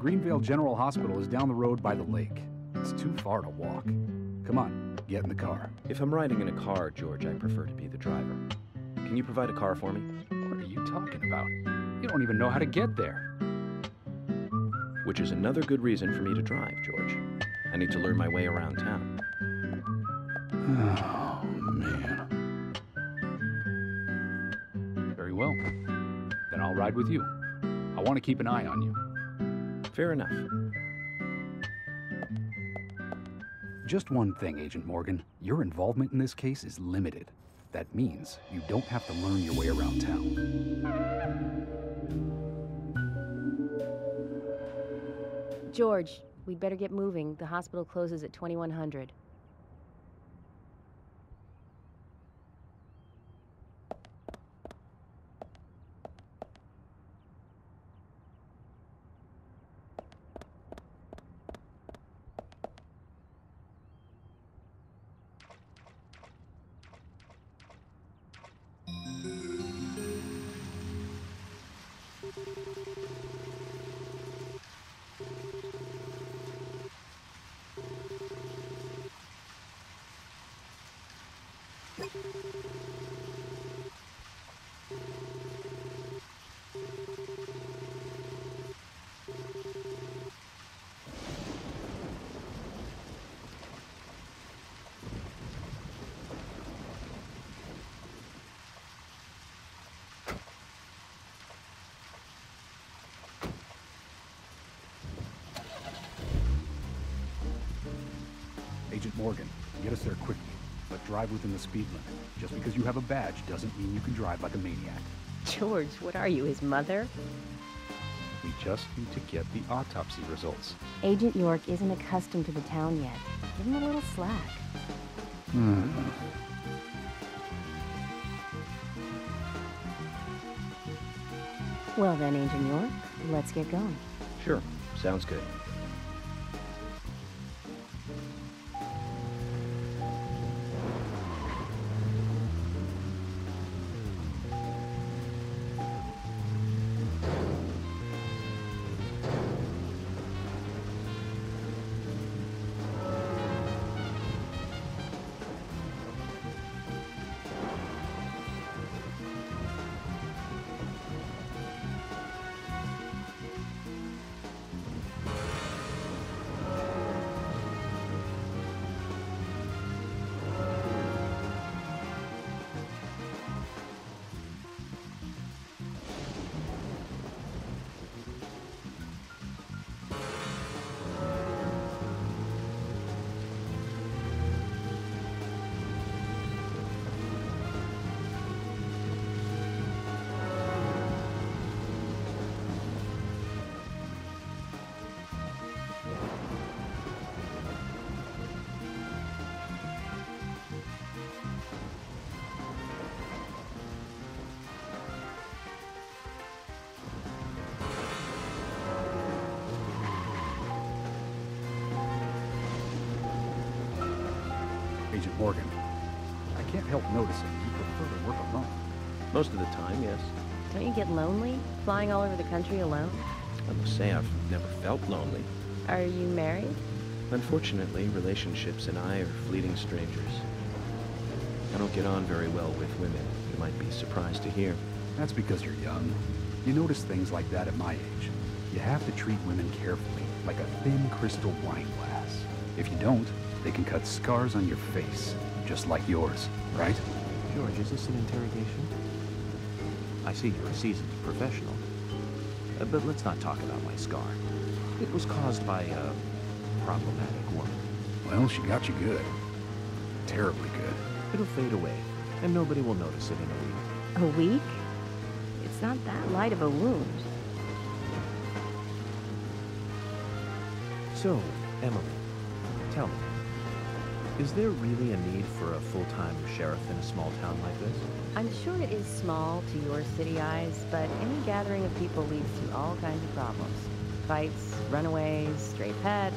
Greenvale General Hospital is down the road by the lake. It's too far to walk. Come on, get in the car. If I'm riding in a car, George, I prefer to be the driver. Can you provide a car for me? What are you talking about? You don't even know how to get there. Which is another good reason for me to drive, George. I need to learn my way around town. Oh, man. Very well. Then I'll ride with you. I want to keep an eye on you. Fair enough. Just one thing, Agent Morgan. Your involvement in this case is limited. That means you don't have to learn your way around town. George, we'd better get moving. The hospital closes at 2100. Agent Morgan, get us there quickly, but drive within the speed limit. Just because you have a badge doesn't mean you can drive like a maniac. George, what are you, his mother? We just need to get the autopsy results. Agent York isn't accustomed to the town yet. Give him a little slack. Well then, Agent York, let's get going. Sure, sounds good. Agent Morgan, I can't help noticing you prefer to work alone. Most of the time, yes. Don't you get lonely, flying all over the country alone? I must say I've never felt lonely. Are you married? Unfortunately, relationships and I are fleeting strangers. I don't get on very well with women, you might be surprised to hear. That's because you're young. You notice things like that at my age. You have to treat women carefully, like a thin crystal wine glass. If you don't, they can cut scars on your face, just like yours, right? George, is this an interrogation? I see you're a seasoned professional. But let's not talk about my scar. It was caused by a problematic woman. Well, she got you good. Terribly good. It'll fade away, and nobody will notice it in a week. A week? It's not that light of a wound. So, Emily, tell me, is there really a need for a full-time sheriff in a small town like this? I'm sure it is small to your city eyes, but any gathering of people leads to all kinds of problems. Fights, runaways, stray pets.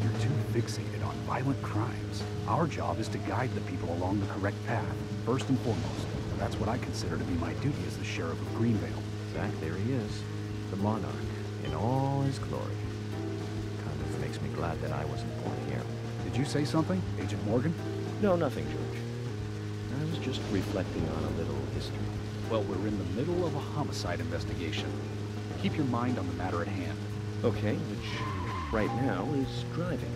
You're too fixated on violent crimes. Our job is to guide the people along the correct path, first and foremost. That's what I consider to be my duty as the sheriff of Greenvale. Zach, there he is. The monarch, in all his glory. Kind of makes me glad that I wasn't born here. Did you say something, Agent Morgan? No, nothing, George. I was just reflecting on a little history. Well, we're in the middle of a homicide investigation. Keep your mind on the matter at hand. Okay, which right now is driving.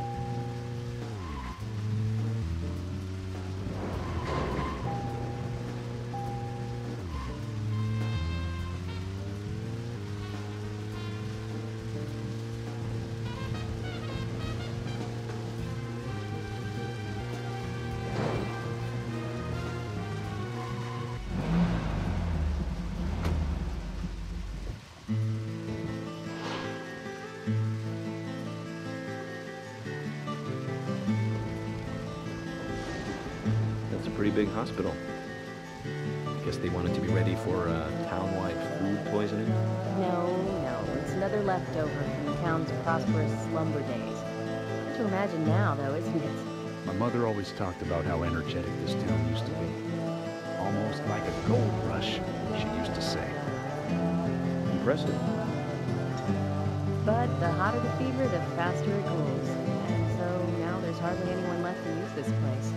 Pretty big hospital. Guess they wanted to be ready for town-wide food poisoning? No, it's another leftover from the town's prosperous slumber days. Hard to imagine now, though, isn't it? My mother always talked about how energetic this town used to be. Almost like a gold rush, she used to say. Impressive. But the hotter the fever, the faster it cools. And so now there's hardly anyone left to use this place.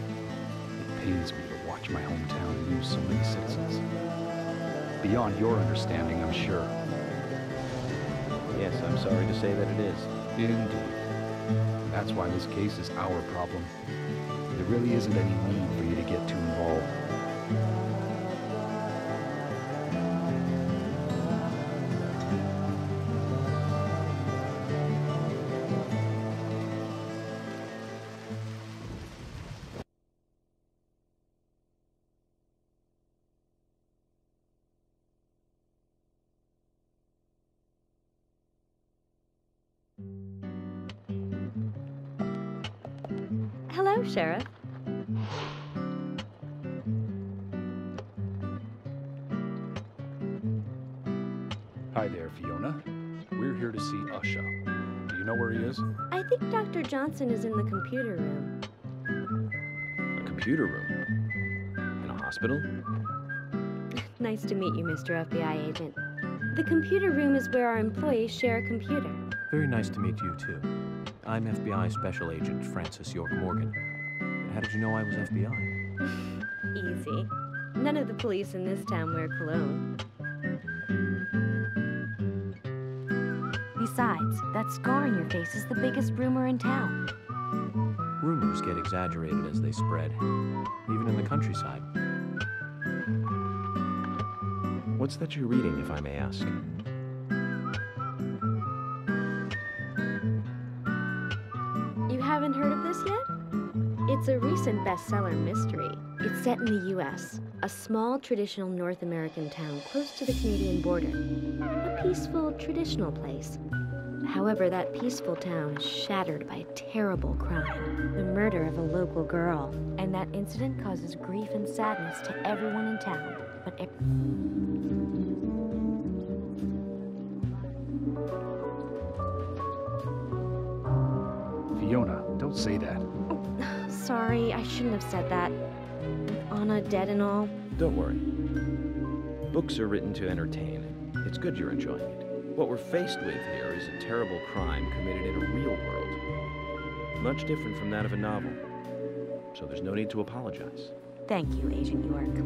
It pains me to watch my hometown lose so many citizens. Beyond your understanding, I'm sure. Yes, I'm sorry to say that it is. Indeed. That's why this case is our problem. There really isn't any need for you to get too involved. Hello, Sheriff. Hi there, Fiona. We're here to see Usha. Do you know where he is? I think Dr. Johnson is in the computer room. A computer room? In a hospital? Nice to meet you, Mr. FBI agent. The computer room is where our employees share a computer. Very nice to meet you, too. I'm FBI Special Agent Francis York Morgan. How did you know I was FBI? Easy. None of the police in this town wear cologne. Besides, that scar on your face is the biggest rumor in town. Rumors get exaggerated as they spread, even in the countryside. What's that you're reading, if I may ask? You haven't heard of this yet? It's a recent bestseller mystery. It's set in the U.S., a small traditional North American town close to the Canadian border. A peaceful, traditional place. However, that peaceful town is shattered by a terrible crime. The murder of a local girl. And that incident causes grief and sadness to everyone in town. But Fiona, don't say that. Sorry, I shouldn't have said that. With Anna dead and all. Don't worry. Books are written to entertain. It's good you're enjoying it. What we're faced with here is a terrible crime committed in a real world. Much different from that of a novel. So there's no need to apologize. thank you, Agent York.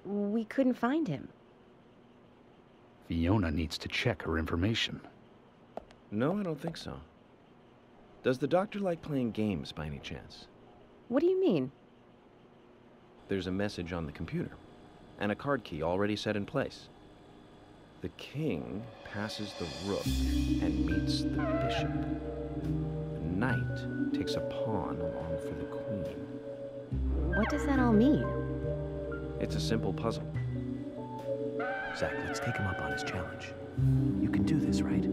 We couldn't find him. Fiona needs to check her information. No, I don't think so. Does the doctor like playing games by any chance? What do you mean? There's a message on the computer, and a card key already set in place. The king passes the rook and meets the bishop. The knight takes a pawn along for the queen. What does that all mean? It's a simple puzzle. Zach, let's take him up on his challenge. You can do this, right?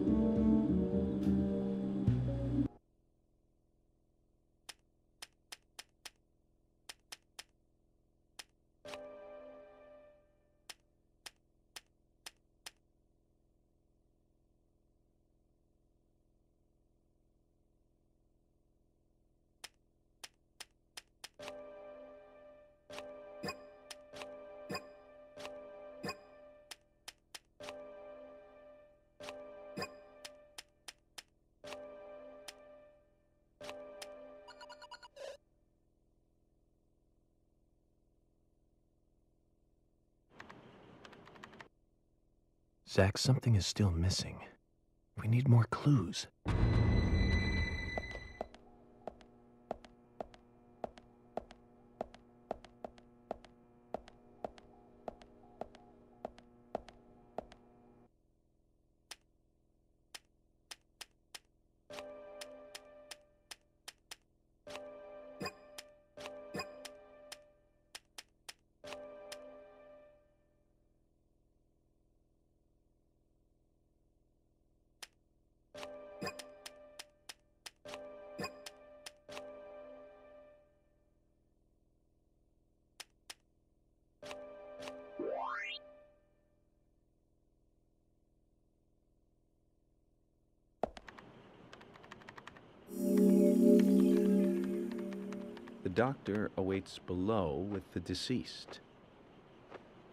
Zach, something is still missing. We need more clues. The doctor awaits below with the deceased.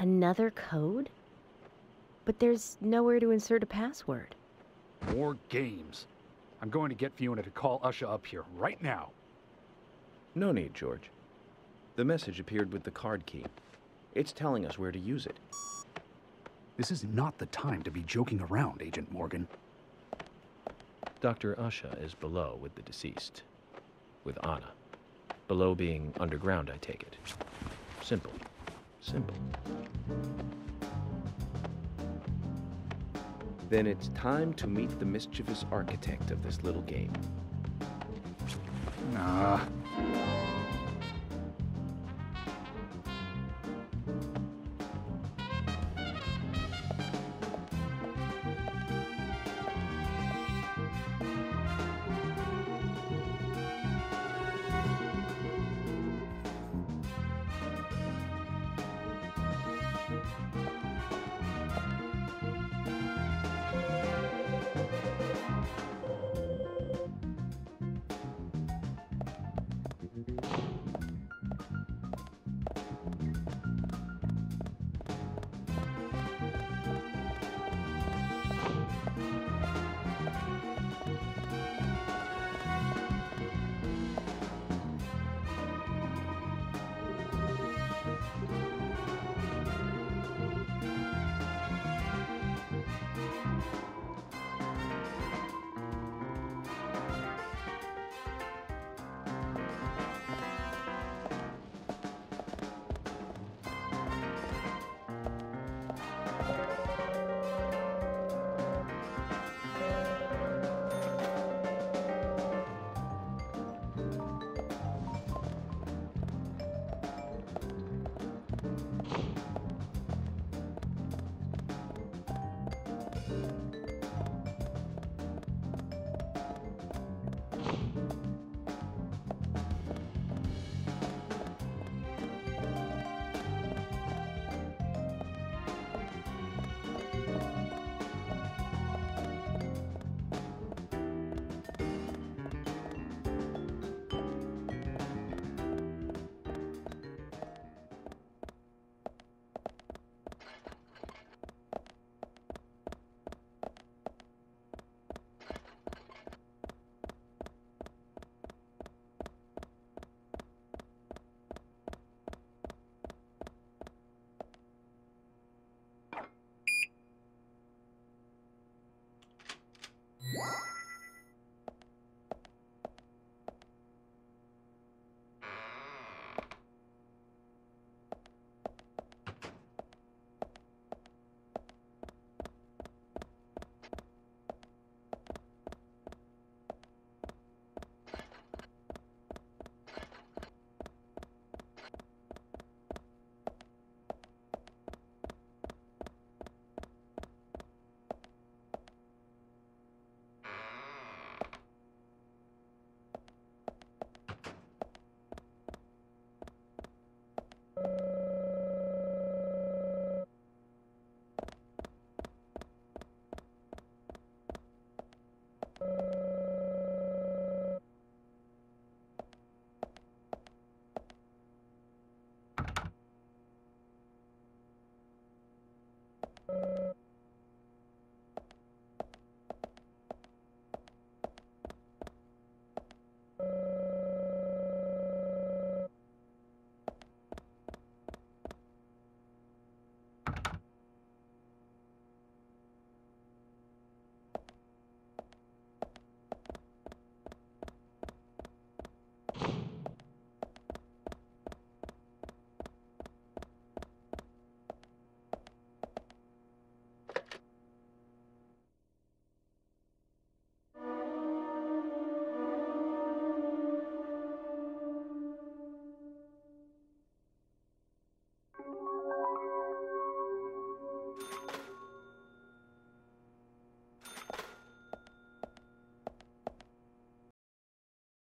Another code? But there's nowhere to insert a password. More games. I'm going to get Fiona to call Usha up here right now. No need, George. The message appeared with the card key. It's telling us where to use it. This is not the time to be joking around, Agent Morgan. Dr. Usha is below with the deceased. With Anna. Below being underground, I take it. Simple. Simple. Then it's time to meet the mischievous architect of this little game. Nah.